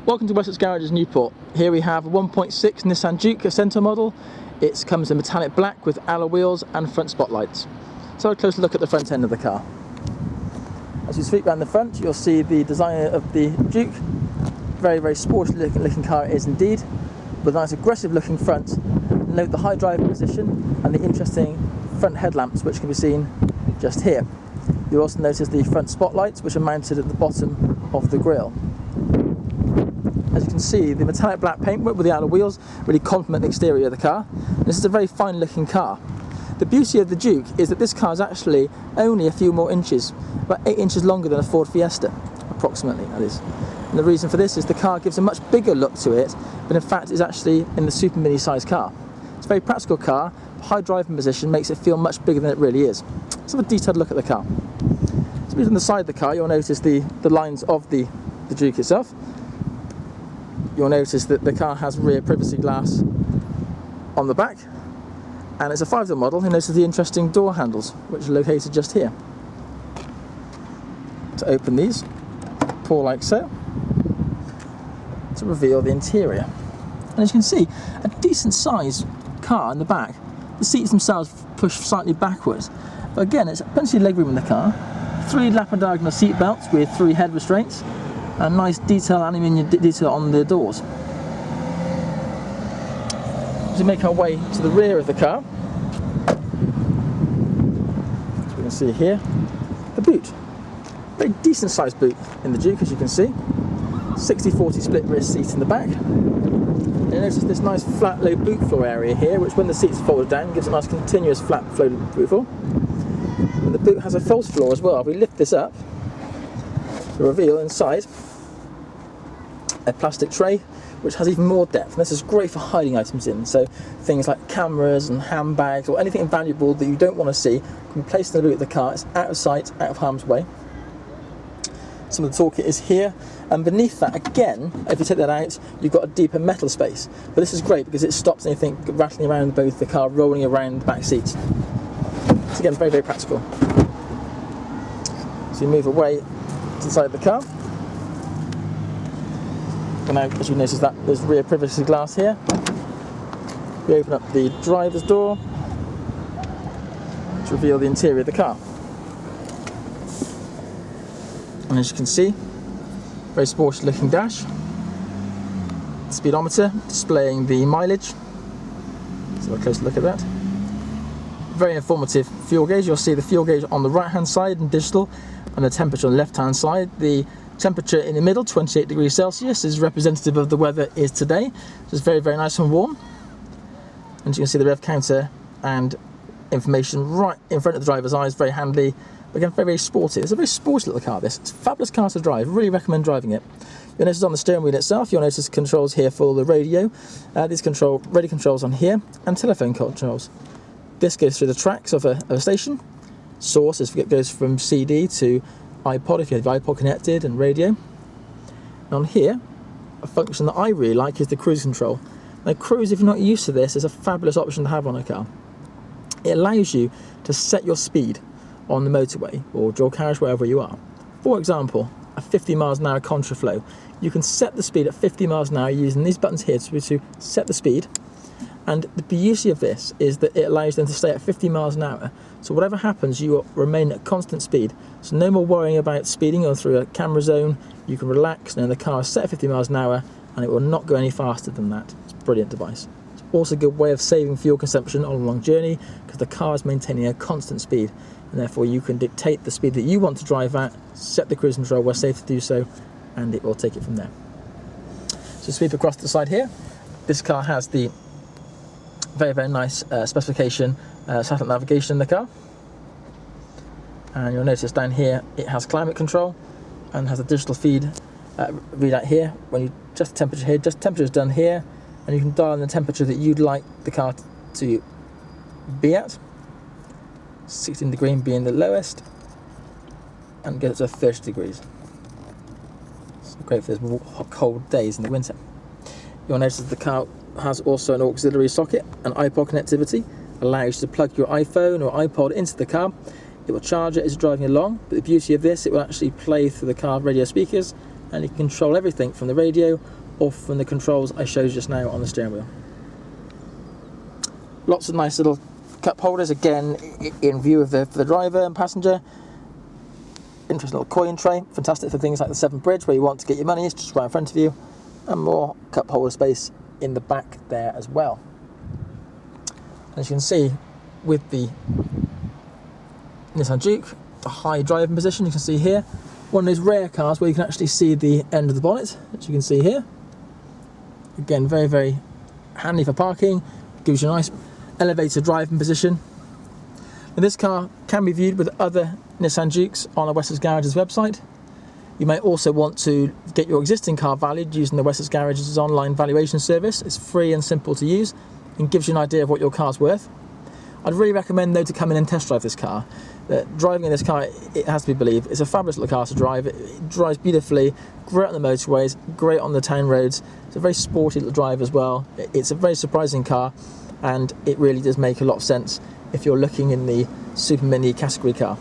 Welcome to Wessex Garages Newport. Here we have a 1.6 Nissan Juke, a Centre model. It comes in metallic black with alloy wheels and front spotlights. So a closer look at the front end of the car. As you sweep around the front, you'll see the design of the Juke. Very sporty looking car it is indeed, with a nice aggressive looking front. Note the high driving position and the interesting front headlamps which can be seen just here. You'll also notice the front spotlights which are mounted at the bottom of the grille. As you can see, the metallic black paintwork with the alloy wheels really complement the exterior of the car. This is a very fine looking car. The beauty of the Juke is that this car is actually only a few more inches, about 8 inches longer than a Ford Fiesta, approximately that is. And the reason for this is the car gives a much bigger look to it, but in fact is actually in the super mini size car. It's a very practical car, high driving position makes it feel much bigger than it really is. Let's have a detailed look at the car. So on the side of the car you'll notice the lines of the Juke itself. You'll notice that the car has rear privacy glass on the back, and it's a 5-door model. You'll notice the interesting door handles which are located just here. To open these, pull like so, to reveal the interior. And as you can see, a decent sized car in the back. The seats themselves push slightly backwards, but again it's plenty of legroom in the car. 3 lap and diagonal seat belts with 3 head restraints, and nice aluminium detail on the doors. As we make our way to the rear of the car, as we can see here, the boot. Very decent sized boot in the Juke, as you can see. 60/40 split wrist seat in the back. And you notice this nice flat low boot floor area here, which when the seats are folded down gives a nice continuous flat flow boot floor. And the boot has a false floor as well. If we lift this up, to reveal inside a plastic tray which has even more depth, and this is great for hiding items in, so things like cameras and handbags or anything valuable that you don't want to see can be placed in the boot of the car. It's out of sight, out of harm's way. Some of the toolkit is here, and beneath that again, if you take that out, you've got a deeper metal space, but this is great because it stops anything rattling around both the car, rolling around the back seats. So again, very practical. So you move away inside the car, and now as you notice that there's rear privacy glass here. We open up the driver's door to reveal the interior of the car, and as you can see, very sporty looking dash, speedometer displaying the mileage, let's have a closer look at that. Very informative fuel gauge. You'll see the fuel gauge on the right hand side in digital, and the temperature on the left hand side. The temperature in the middle, 28 degrees Celsius, is representative of the weather is today. So it's very nice and warm. And you can see the rev counter and information right in front of the driver's eyes, very handy. Again, very sporty. It's a very sporty little car this. It's a fabulous car to drive, really recommend driving it. You'll notice on the steering wheel itself, you'll notice controls here for the radio. These radio controls on here, and telephone controls. This goes through the tracks of a station. Source goes from CD to iPod if you have the iPod connected, and radio. And on here, a function that I really like is the cruise control. Now cruise, if you're not used to this, is a fabulous option to have on a car. It allows you to set your speed on the motorway or dual carriage wherever you are. For example, a 50 miles an hour contraflow. You can set the speed at 50 miles an hour using these buttons here to set the speed. And the beauty of this is that it allows them to stay at 50 miles an hour. So whatever happens, you will remain at constant speed. So no more worrying about speeding or through a camera zone. You can relax, and the car is set at 50 miles an hour, and it will not go any faster than that. It's a brilliant device. It's also a good way of saving fuel consumption on a long journey, because the car is maintaining a constant speed, and therefore you can dictate the speed that you want to drive at, set the cruise control where safe to do so, and it will take it from there. So sweep across the side here. This car has the very nice specification satellite navigation in the car, and you'll notice down here it has climate control and has a digital feed readout here. When you adjust the temperature here, just temperature is done here, and you can dial in the temperature that you'd like the car to be at. 16 degrees being the lowest, and get it to 30 degrees. It's great for those cold days in the winter. You'll notice that the car has also an auxiliary socket and iPod connectivity, allows you to plug your iPhone or iPod into the car. It will charge it as you're driving along, but the beauty of this, it will actually play through the car radio speakers and you can control everything from the radio or from the controls I showed you just now on the steering wheel. Lots of nice little cup holders, again in view of the driver and passenger. Interesting little coin tray, fantastic for things like the Severn Bridge where you want to get your money, it's just right in front of you, and more cup holder space in the back there as well. As you can see with the Nissan Juke, the high driving position, you can see here, one of those rare cars where you can actually see the end of the bonnet, as you can see here. Again, very, very handy for parking, gives you a nice elevated driving position. And this car can be viewed with other Nissan Jukes on the Wessex Garage's website. You may also want to get your existing car valued using the Wessex Garage's online valuation service. It's free and simple to use and gives you an idea of what your car's worth. I'd really recommend though to come in and test drive this car. Driving in this car, it has to be believed, it's a fabulous little car to drive. It drives beautifully, great on the motorways, great on the town roads. It's a very sporty little drive as well. It's a very surprising car, and it really does make a lot of sense if you're looking in the super mini category car.